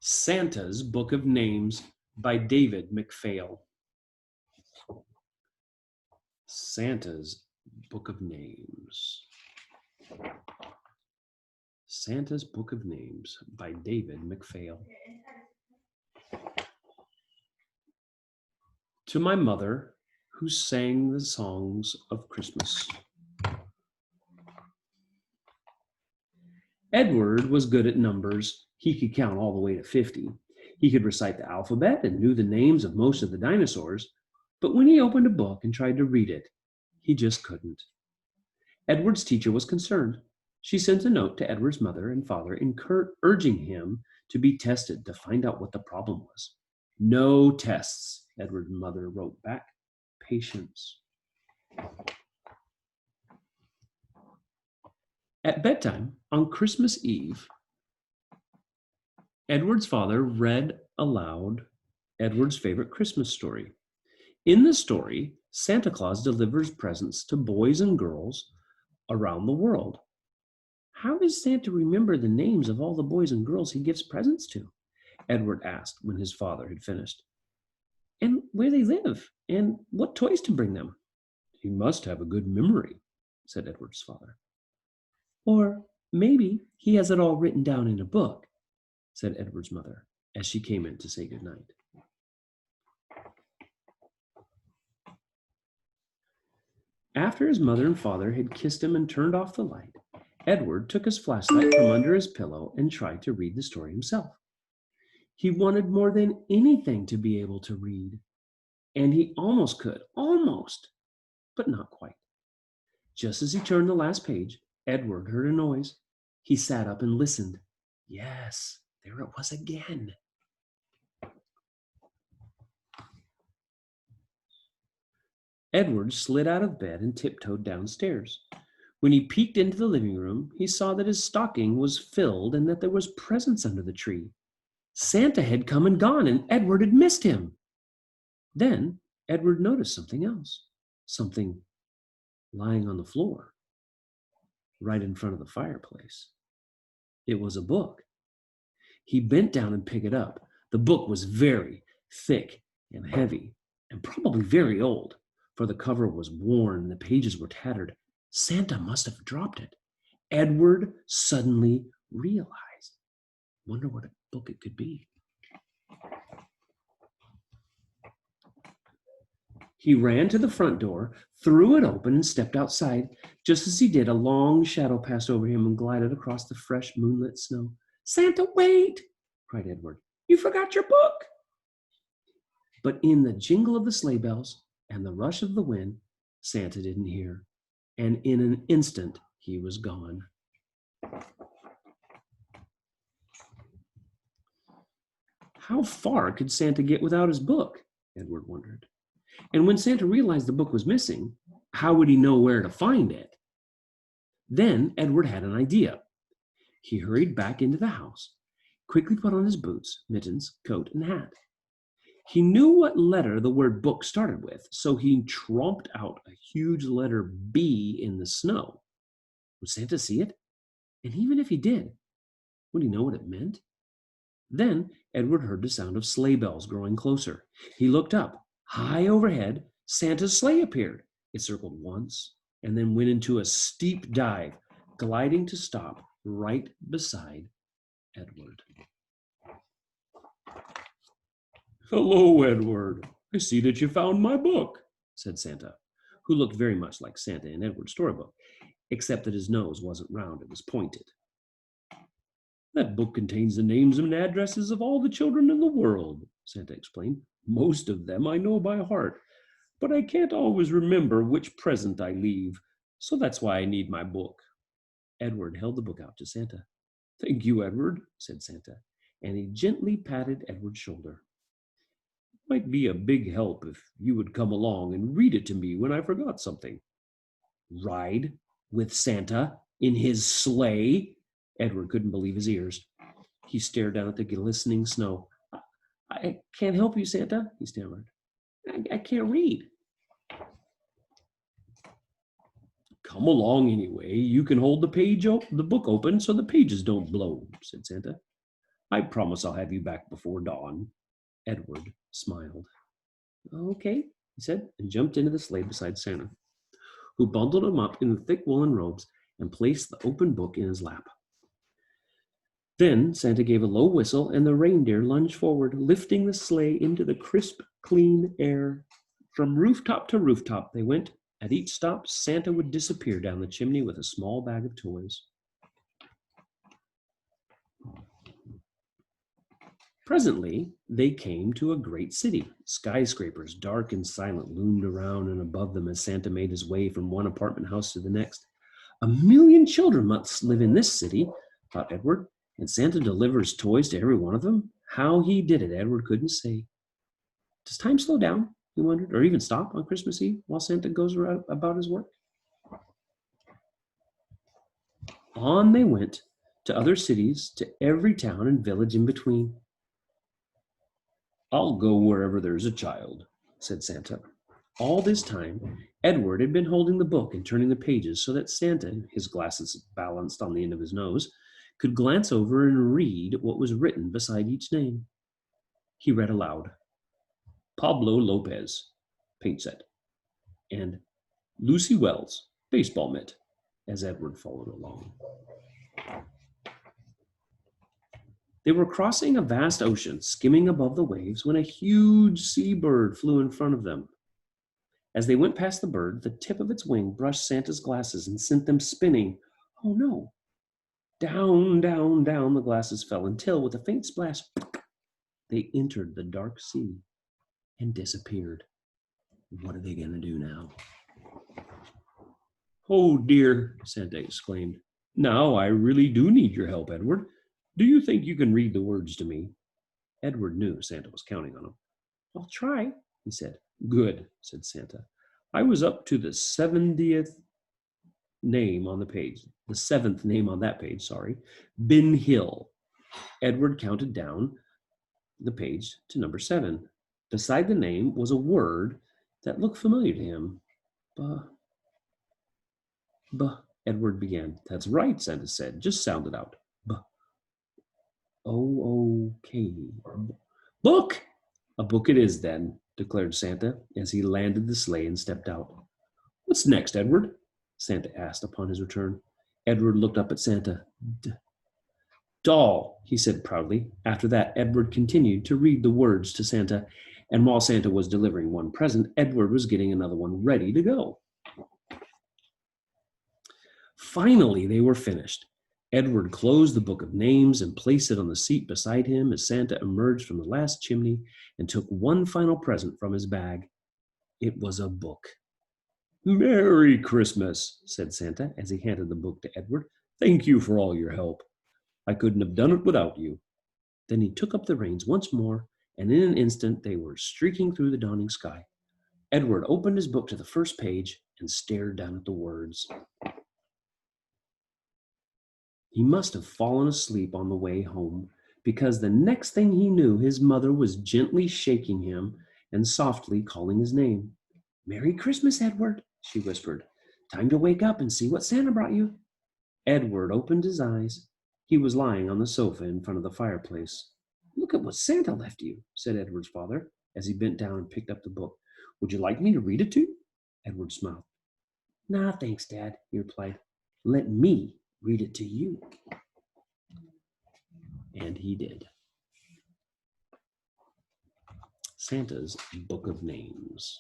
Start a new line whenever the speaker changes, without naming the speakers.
Santa's Book of Names by David McPhail. Santa's Book of Names. Santa's Book of Names by David McPhail. To my mother, who sang the songs of Christmas. Edward was good at numbers. He could count all the way to 50. He could recite the alphabet and knew the names of most of the dinosaurs, but when he opened a book and tried to read it, he just couldn't. Edward's teacher was concerned. She sent a note to Edward's mother and father, urging him to be tested to find out what the problem was. No tests, Edward's mother wrote back. Patience. At bedtime on Christmas Eve, Edward's father read aloud Edward's favorite Christmas story. In the story, Santa Claus delivers presents to boys and girls around the world. How does Santa remember the names of all the boys and girls he gives presents to? Edward asked when his father had finished. And where they live, and what toys to bring them? He must have a good memory, said Edward's father. Or maybe he has it all written down in a book, said Edward's mother as she came in to say goodnight. After his mother and father had kissed him and turned off the light, Edward took his flashlight from under his pillow and tried to read the story himself. He wanted more than anything to be able to read, and he almost could, but not quite. Just as he turned the last page, Edward heard a noise. He sat up and listened. Yes, there it was again. Edward slid out of bed and tiptoed downstairs. When he peeked into the living room, he saw that his stocking was filled and that there was presents under the tree. Santa had come and gone, and Edward had missed him. Then Edward noticed something else, something lying on the floor, right in front of the fireplace. It was a book. He bent down and picked it up. The book was very thick and heavy, and probably very old, for the cover was worn and the pages were tattered. Santa must have dropped it. Edward suddenly realized. Wonder what book it could be. He ran to the front door, threw it open, and stepped outside. Just as he did, a long shadow passed over him and glided across the fresh moonlit snow. Santa, wait! Cried Edward. You forgot your book! But in the jingle of the sleigh bells and the rush of the wind, Santa didn't hear, and in an instant he was gone. How far could Santa get without his book? Edward wondered. And when Santa realized the book was missing, how would he know where to find it? Then Edward had an idea. He hurried back into the house, quickly put on his boots, mittens, coat, and hat. He knew what letter the word book started with, so he tromped out a huge letter B in the snow. Would Santa see it? And even if he did, would he know what it meant? Then Edward heard the sound of sleigh bells growing closer. He looked up. High overhead, Santa's sleigh appeared. It circled once and then went into a steep dive, gliding to stop right beside Edward. Hello, Edward. I see that you found my book, said Santa, who looked very much like Santa in Edward's storybook, except that his nose wasn't round, it was pointed. That book contains the names and addresses of all the children in the world, Santa explained. Most of them I know by heart, but I can't always remember which present I leave, so that's why I need my book. Edward held the book out to Santa. Thank you, Edward, said Santa, and he gently patted Edward's shoulder. It might be a big help if you would come along and read it to me when I forgot something. Ride with Santa in his sleigh? Edward couldn't believe his ears. He stared down at the glistening snow. I can't help you, Santa, he stammered. I can't read. Come along anyway. You can hold the book open so the pages don't blow, said Santa. I promise I'll have you back before dawn. Edward smiled. Okay, he said, and jumped into the sleigh beside Santa, who bundled him up in the thick woolen robes and placed the open book in his lap. Then Santa gave a low whistle, and the reindeer lunged forward, lifting the sleigh into the crisp, clean air. From rooftop to rooftop they went. At each stop, Santa would disappear down the chimney with a small bag of toys. Presently, they came to a great city. Skyscrapers, dark and silent, loomed around and above them as Santa made his way from one apartment house to the next. 1,000,000 children must live in this city, thought Edward, and Santa delivers toys to every one of them. How he did it, Edward couldn't say. Does time slow down, he wondered, or even stop on Christmas Eve while Santa goes about his work? On they went to other cities, to every town and village in between. I'll go wherever there's a child, said Santa. All this time, Edward had been holding the book and turning the pages so that Santa, his glasses balanced on the end of his nose, could glance over and read what was written beside each name. He read aloud, Pablo Lopez, paint set, and Lucy Wells, baseball mitt, as Edward followed along. They were crossing a vast ocean, skimming above the waves, when a huge seabird flew in front of them. As they went past the bird, the tip of its wing brushed Santa's glasses and sent them spinning. Oh no! Down, down, down the glasses fell until, with a faint splash, they entered the dark sea and disappeared. What are they going to do now? Oh dear, Santa exclaimed. Now I really do need your help, Edward. Do you think you can read the words to me? Edward knew Santa was counting on him. I'll try, he said. Good, said Santa. I was up to the 70th name on the page. The 7th name on that page, sorry. Bin Hill. Edward counted down the page to number 7. Beside the name was a word that looked familiar to him. Edward began. That's right, Santa said. Just sound it out. O-O-K. Book! A book it is, then, declared Santa, as he landed the sleigh and stepped out. What's next, Edward? Santa asked upon his return. Edward looked up at Santa. Doll, he said proudly. After that, Edward continued to read the words to Santa, and while Santa was delivering one present, Edward was getting another one ready to go. Finally, they were finished. Edward closed the book of names and placed it on the seat beside him as Santa emerged from the last chimney and took one final present from his bag. It was a book. Merry Christmas, said Santa as he handed the book to Edward. Thank you for all your help. I couldn't have done it without you. Then he took up the reins once more, and in an instant they were streaking through the dawning sky. Edward opened his book to the first page and stared down at the words. He must have fallen asleep on the way home, because the next thing he knew, his mother was gently shaking him and softly calling his name. Merry Christmas, Edward, she whispered. Time to wake up and see what Santa brought you. Edward opened his eyes. He was lying on the sofa in front of the fireplace. Look at what Santa left you, said Edward's father, as he bent down and picked up the book. Would you like me to read it to you? Edward smiled. Nah, thanks, Dad, he replied. Let me read it to you. And he did. Santa's Book of Names.